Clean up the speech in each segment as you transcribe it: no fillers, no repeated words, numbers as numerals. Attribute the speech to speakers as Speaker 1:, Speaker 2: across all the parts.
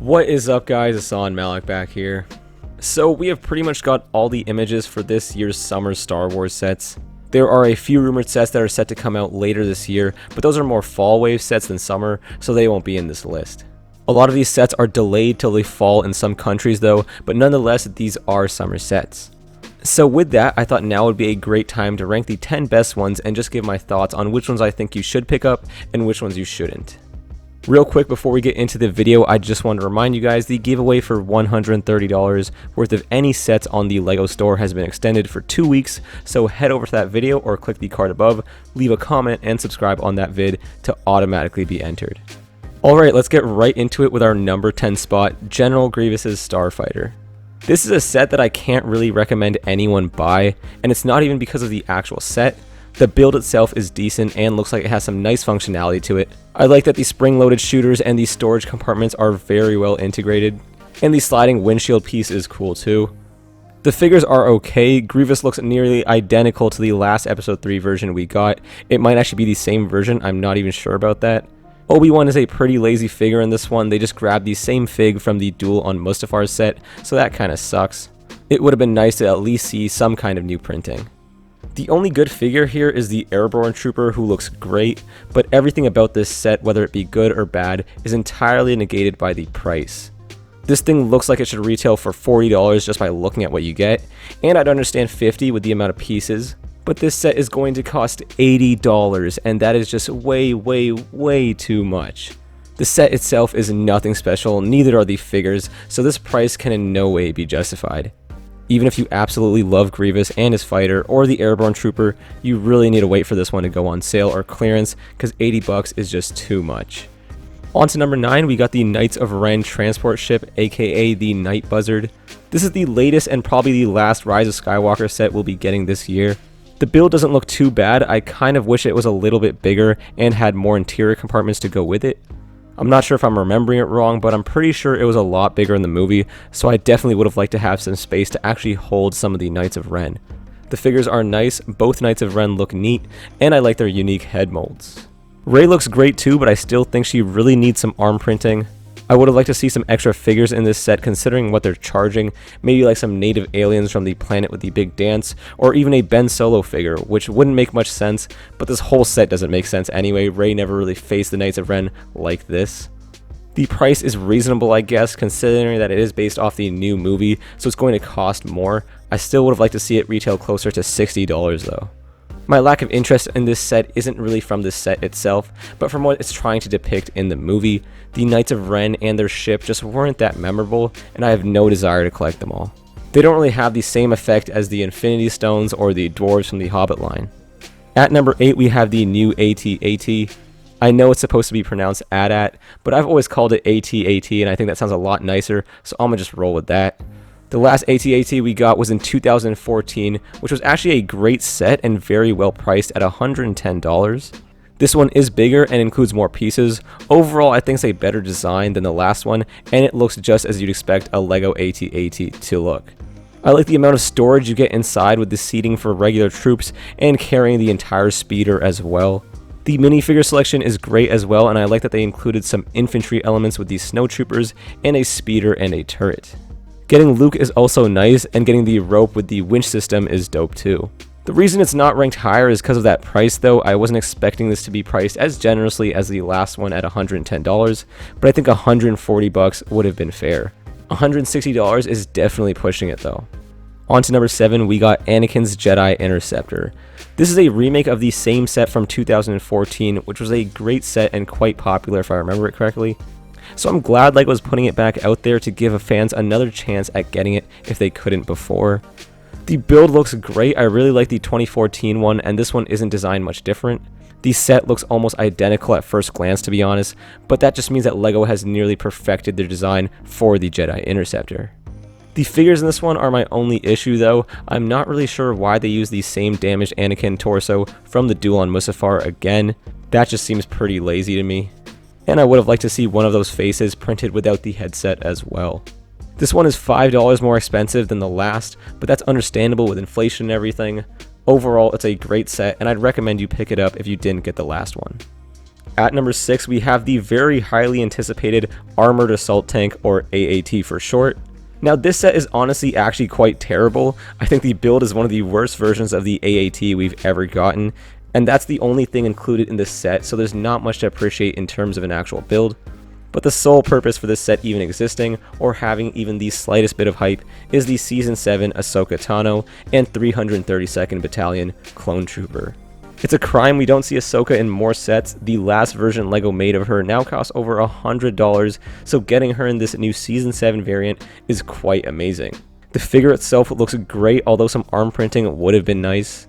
Speaker 1: What is up, guys? Hassan Malik back here. So we have pretty much got all the images for this year's summer Star Wars sets. There are a few rumored sets that are set to come out later this year, but those are more fall wave sets than summer, so they won't be in this list. A lot of these sets are delayed till they fall in some countries though, but nonetheless these are summer sets. So with that, I thought now would be a great time to rank the 10 best ones and just give my thoughts on which ones I think you should pick up and which ones you shouldn't. Real quick before we get into the video, I just want to remind you guys the giveaway for $130 worth of any sets on the LEGO store has been extended for 2 weeks, so head over to that video or click the card above, leave a comment and subscribe on that vid to automatically be entered. Alright, let's get right into it with our number 10 spot, General Grievous's Starfighter. This is a set that I can't really recommend anyone buy, and it's not even because of the actual set. The build itself is decent and looks like it has some nice functionality to it. I like that the spring-loaded shooters and the storage compartments are very well integrated, and the sliding windshield piece is cool too. The figures are okay. Grievous looks nearly identical to the last episode 3 version we got. It might actually be the same version, I'm not even sure about that. Obi-Wan is a pretty lazy figure in this one. They just grabbed the same fig from the Duel on Mustafar set, so that kinda sucks. It would have been nice to at least see some kind of new printing. The only good figure here is the Airborne Trooper, who looks great, but everything about this set, whether it be good or bad, is entirely negated by the price. This thing looks like it should retail for $40 just by looking at what you get, and I'd understand $50 with the amount of pieces, but this set is going to cost $80, and that is just way too much. The set itself is nothing special, neither are the figures, so this price can in no way be justified. Even if you absolutely love Grievous and his fighter or the Airborne Trooper, you really need to wait for this one to go on sale or clearance, because $80 is just too much. On to number 9, we got the Knights of Ren transport ship, aka the Night Buzzard. This is the latest and probably the last Rise of Skywalker set we'll be getting this year. The build doesn't look too bad. I kind of wish it was a little bit bigger and had more interior compartments to go with it. I'm not sure if I'm remembering it wrong, but I'm pretty sure it was a lot bigger in the movie, so I definitely would have liked to have some space to actually hold some of the Knights of Ren. The figures are nice, both Knights of Ren look neat, and I like their unique head molds. Rey looks great too, but I still think she really needs some arm printing. I would have liked to see some extra figures in this set considering what they're charging, maybe like some native aliens from the planet with the big dance, or even a Ben Solo figure, which wouldn't make much sense, but this whole set doesn't make sense anyway. Rey never really faced the Knights of Ren like this. The price is reasonable, I guess, considering that it is based off the new movie, so it's going to cost more. I still would have liked to see it retail closer to $60 though. My lack of interest in this set isn't really from the set itself, but from what it's trying to depict in the movie. The Knights of Ren and their ship just weren't that memorable, and I have no desire to collect them all. They don't really have the same effect as the Infinity Stones or the dwarves from the Hobbit line. At number 8 we have the new AT-AT. I know it's supposed to be pronounced AT-AT, but I've always called it AT-AT, and I think that sounds a lot nicer, so I'm gonna just roll with that. The last AT-AT we got was in 2014, which was actually a great set and very well priced at $110. This one is bigger and includes more pieces. Overall, I think it's a better design than the last one, and it looks just as you'd expect a LEGO AT-AT to look. I like the amount of storage you get inside with the seating for regular troops and carrying the entire speeder as well. The minifigure selection is great as well, and I like that they included some infantry elements with these snowtroopers and a speeder and a turret. Getting Luke is also nice, and getting the rope with the winch system is dope too. The reason it's not ranked higher is because of that price though. I wasn't expecting this to be priced as generously as the last one at $110, but I think $140 would have been fair. $160 is definitely pushing it though. On to number 7, we got Anakin's Jedi Interceptor. This is a remake of the same set from 2014, which was a great set and quite popular if I remember it correctly. So I'm glad LEGO was putting it back out there to give fans another chance at getting it if they couldn't before. The build looks great. I really like the 2014 one, and this one isn't designed much different. The set looks almost identical at first glance, to be honest, but that just means that LEGO has nearly perfected their design for the Jedi Interceptor. The figures in this one are my only issue though. I'm not really sure why they use the same damaged Anakin torso from the Duel on Mustafar again. That just seems pretty lazy to me. And I would have liked to see one of those faces printed without the headset as well. This one is $5 more expensive than the last, but that's understandable with inflation and everything. Overall, it's a great set, and I'd recommend you pick it up if you didn't get the last one. At number 6, we have the very highly anticipated Armored Assault Tank, or AAT for short. Now this set is honestly actually quite terrible. I think the build is one of the worst versions of the AAT we've ever gotten, and that's the only thing included in this set, so there's not much to appreciate in terms of an actual build. But the sole purpose for this set even existing, or having even the slightest bit of hype, is the Season 7 Ahsoka Tano and 332nd Battalion Clone Trooper. It's a crime we don't see Ahsoka in more sets. The last version LEGO made of her now costs over $100, so getting her in this new Season 7 variant is quite amazing. The figure itself looks great, although some arm printing would have been nice.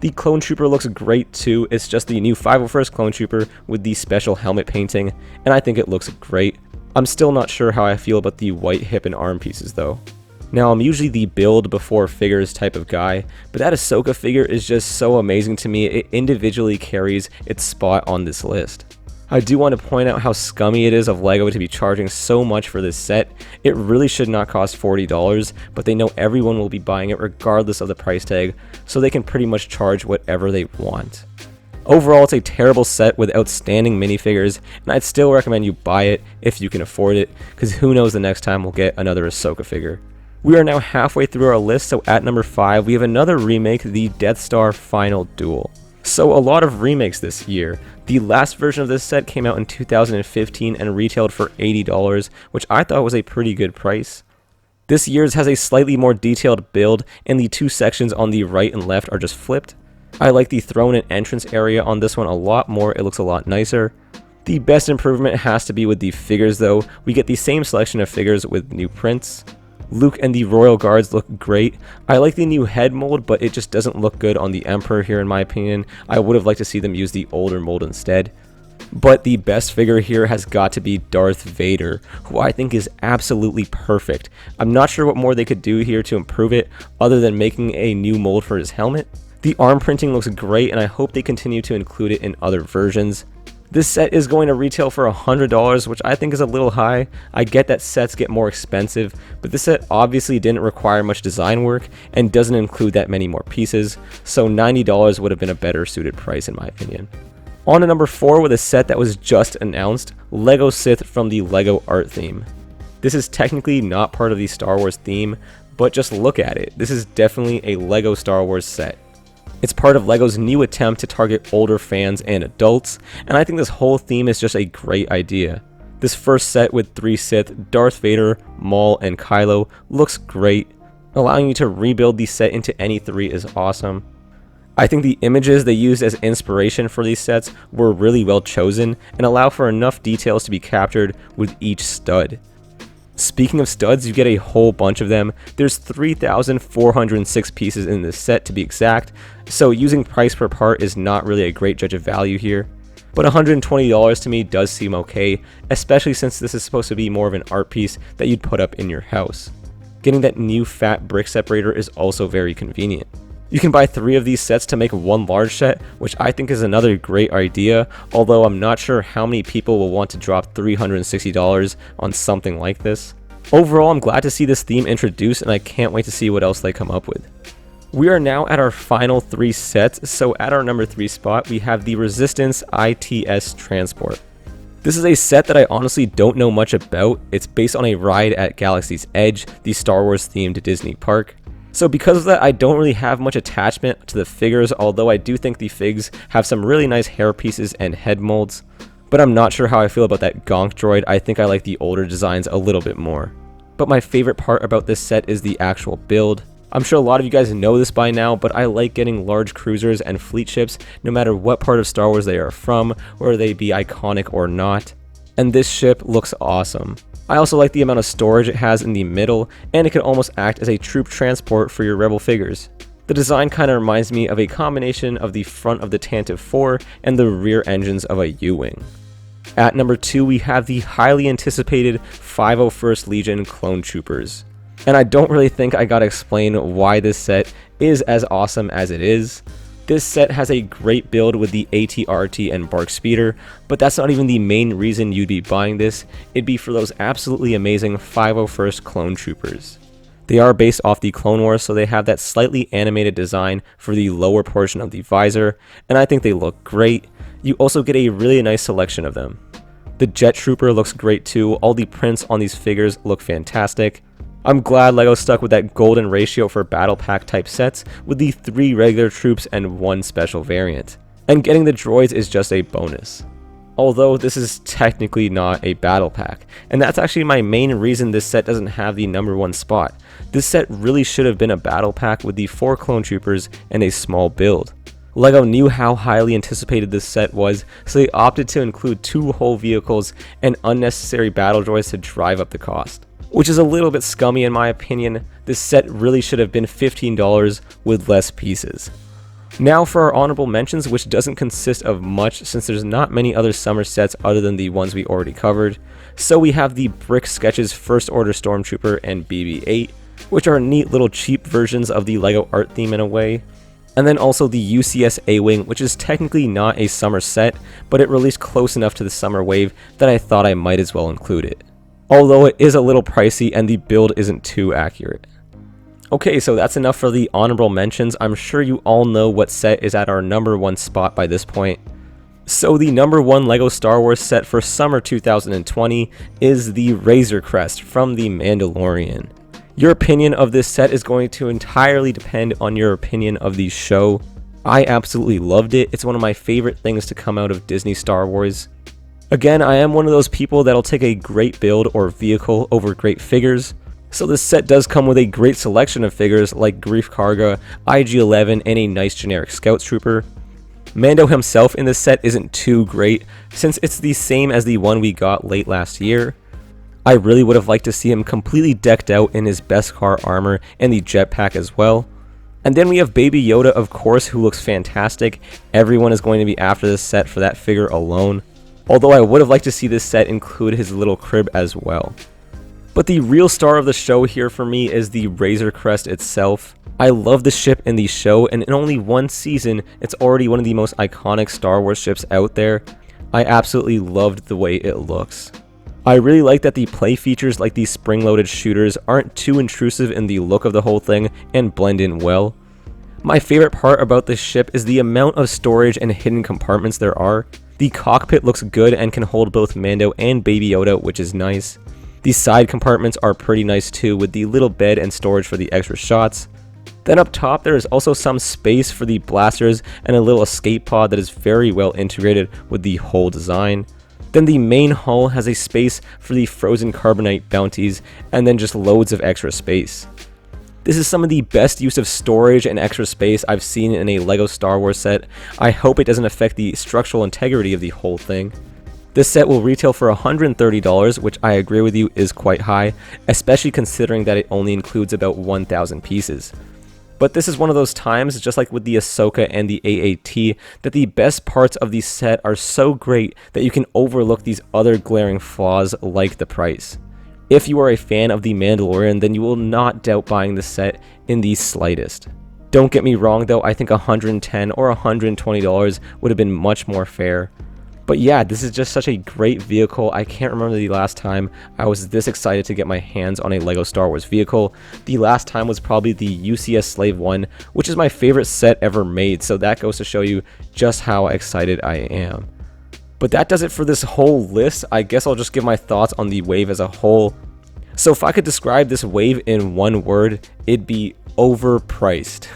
Speaker 1: The Clone Trooper looks great too. It's just the new 501st Clone Trooper with the special helmet painting, and I think it looks great. I'm still not sure how I feel about the white hip and arm pieces though. Now, I'm usually the build before figures type of guy, but that Ahsoka figure is just so amazing to me. It individually carries its spot on this list. I do want to point out how scummy it is of LEGO to be charging so much for this set. It really should not cost $40, but they know everyone will be buying it regardless of the price tag, so they can pretty much charge whatever they want. Overall, it's a terrible set with outstanding minifigures, and I'd still recommend you buy it if you can afford it, because who knows the next time we'll get another Ahsoka figure. We are now halfway through our list, so at number 5, we have another remake, the Death Star Final Duel. So a lot of remakes this year. The last version of this set came out in 2015 and retailed for $80, which I thought was a pretty good price. This year's has a slightly more detailed build, and the two sections on the right and left are just flipped. I like the throne and entrance area on this one a lot more, it looks a lot nicer. The best improvement has to be with the figures though. We get the same selection of figures with new prints. Luke and the Royal Guards look great. I like the new head mold, but it just doesn't look good on the Emperor here in my opinion. I would have liked to see them use the older mold instead. But the best figure here has got to be Darth Vader, who I think is absolutely perfect. I'm not sure what more they could do here to improve it, other than making a new mold for his helmet. The arm printing looks great, and I hope they continue to include it in other versions. This set is going to retail for $100, which I think is a little high. I get that sets get more expensive, but this set obviously didn't require much design work and doesn't include that many more pieces, so $90 would have been a better suited price in my opinion. On to number 4 with a set that was just announced, LEGO Sith from the LEGO Art theme. This is technically not part of the Star Wars theme, but just look at it. This is definitely a LEGO Star Wars set. It's part of LEGO's new attempt to target older fans and adults, and I think this whole theme is just a great idea. This first set with 3 Sith, Darth Vader, Maul, and Kylo looks great. Allowing you to rebuild the set into any 3 is awesome. I think the images they used as inspiration for these sets were really well chosen and allow for enough details to be captured with each stud. Speaking of studs, you get a whole bunch of them. There's 3,406 pieces in this set to be exact, so using price per part is not really a great judge of value here. But $120 to me does seem okay, especially since this is supposed to be more of an art piece that you'd put up in your house. Getting that new fat brick separator is also very convenient. You can buy 3 of these sets to make one large set, which I think is another great idea, although I'm not sure how many people will want to drop $360 on something like this. Overall, I'm glad to see this theme introduced, and I can't wait to see what else they come up with. We are now at our final 3 sets, so at our number 3 spot, we have the Resistance ITS Transport. This is a set that I honestly don't know much about. It's based on a ride at Galaxy's Edge, the Star Wars themed Disney park. So because of that, I don't really have much attachment to the figures, although I do think the figs have some really nice hair pieces and head molds. But I'm not sure how I feel about that Gonk droid. I think I like the older designs a little bit more. But my favorite part about this set is the actual build. I'm sure a lot of you guys know this by now, but I like getting large cruisers and fleet ships no matter what part of Star Wars they are from, whether they be iconic or not. And this ship looks awesome. I also like the amount of storage it has in the middle, and it can almost act as a troop transport for your Rebel figures. The design kind of reminds me of a combination of the front of the Tantive 4 and the rear engines of a U-Wing. At number 2, we have the highly anticipated 501st Legion Clone Troopers. And I don't really think I gotta explain why this set is as awesome as it is. This set has a great build with the AT-RT and BARC Speeder, but that's not even the main reason you'd be buying this. It'd be for those absolutely amazing 501st Clone Troopers. They are based off the Clone Wars, so they have that slightly animated design for the lower portion of the visor, and I think they look great. You also get a really nice selection of them. The Jet Trooper looks great too, all the prints on these figures look fantastic. I'm glad LEGO stuck with that golden ratio for battle pack type sets with the 3 regular troops and 1 special variant. And getting the droids is just a bonus. Although this is technically not a battle pack, and that's actually my main reason this set doesn't have the number 1 spot. This set really should have been a battle pack with the 4 clone troopers and a small build. LEGO knew how highly anticipated this set was, so they opted to include 2 whole vehicles and unnecessary battle droids to drive up the cost. Which is a little bit scummy in my opinion. This set really should have been $15 with less pieces. Now for our honorable mentions, which doesn't consist of much since there's not many other summer sets other than the ones we already covered. So we have the Brick Sketches First Order Stormtrooper and BB-8, which are neat little cheap versions of the LEGO art theme in a way. And then also the UCS A-Wing, which is technically not a summer set, but it released close enough to the summer wave that I thought I might as well include it. Although it is a little pricey and the build isn't too accurate. Okay, so that's enough for the honorable mentions. I'm sure you all know what set is at our number 1 spot by this point. So the number 1 LEGO Star Wars set for summer 2020 is the Razor Crest from The Mandalorian. Your opinion of this set is going to entirely depend on your opinion of the show. I absolutely loved it. It's one of my favorite things to come out of Disney Star Wars. Again, I am one of those people that'll take a great build or vehicle over great figures. So this set does come with a great selection of figures like Greef Karga, IG-11, and a nice generic Scout Trooper. Mando himself in this set isn't too great, since it's the same as the one we got late last year. I really would have liked to see him completely decked out in his Beskar armor and the jetpack as well. And then we have Baby Yoda, of course, who looks fantastic. Everyone is going to be after this set for that figure alone. Although I would have liked to see this set include his little crib as well. But the real star of the show here for me is the Razor Crest itself. I love the ship in the show, and in only 1 season, it's already one of the most iconic Star Wars ships out there. I absolutely loved the way it looks. I really like that the play features like these spring-loaded shooters aren't too intrusive in the look of the whole thing and blend in well. My favorite part about this ship is the amount of storage and hidden compartments there are. The cockpit looks good and can hold both Mando and Baby Yoda, which is nice. The side compartments are pretty nice too, with the little bed and storage for the extra shots. Then up top there is also some space for the blasters and a little escape pod that is very well integrated with the whole design. Then the main hull has a space for the frozen carbonite bounties, and then just loads of extra space. This is some of the best use of storage and extra space I've seen in a LEGO Star Wars set. I hope it doesn't affect the structural integrity of the whole thing. This set will retail for $130, which I agree with you is quite high, especially considering that it only includes about 1,000 pieces. But this is one of those times, just like with the Ahsoka and the AAT, that the best parts of the set are so great that you can overlook these other glaring flaws like the price. If you are a fan of The Mandalorian, then you will not doubt buying this set in the slightest. Don't get me wrong though, I think $110 or $120 would have been much more fair. But yeah, this is just such a great vehicle. I can't remember the last time I was this excited to get my hands on a LEGO Star Wars vehicle. The last time was probably the UCS Slave 1, which is my favorite set ever made, so that goes to show you just how excited I am. But that does it for this whole list. I guess I'll just give my thoughts on the wave as a whole. So if I could describe this wave in one word, it'd be overpriced.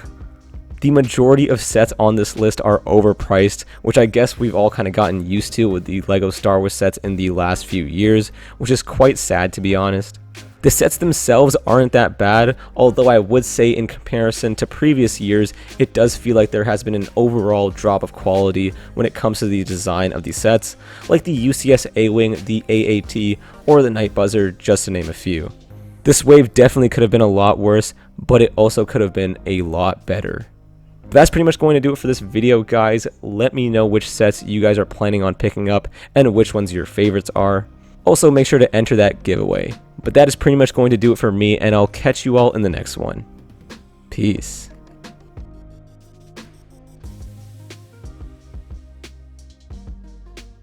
Speaker 1: The majority of sets on this list are overpriced, which I guess we've all kind of gotten used to with the LEGO Star Wars sets in the last few years, which is quite sad to be honest. The sets themselves aren't that bad, although I would say in comparison to previous years, it does feel like there has been an overall drop of quality when it comes to the design of these sets, like the UCS A-Wing, the AAT, or the Night Buzzard, just to name a few. This wave definitely could have been a lot worse, but it also could have been a lot better. But that's pretty much going to do it for this video, guys. Let me know which sets you guys are planning on picking up and which ones your favorites are. Also, make sure to enter that giveaway. But that is pretty much going to do it for me, and I'll catch you all in the next one. Peace.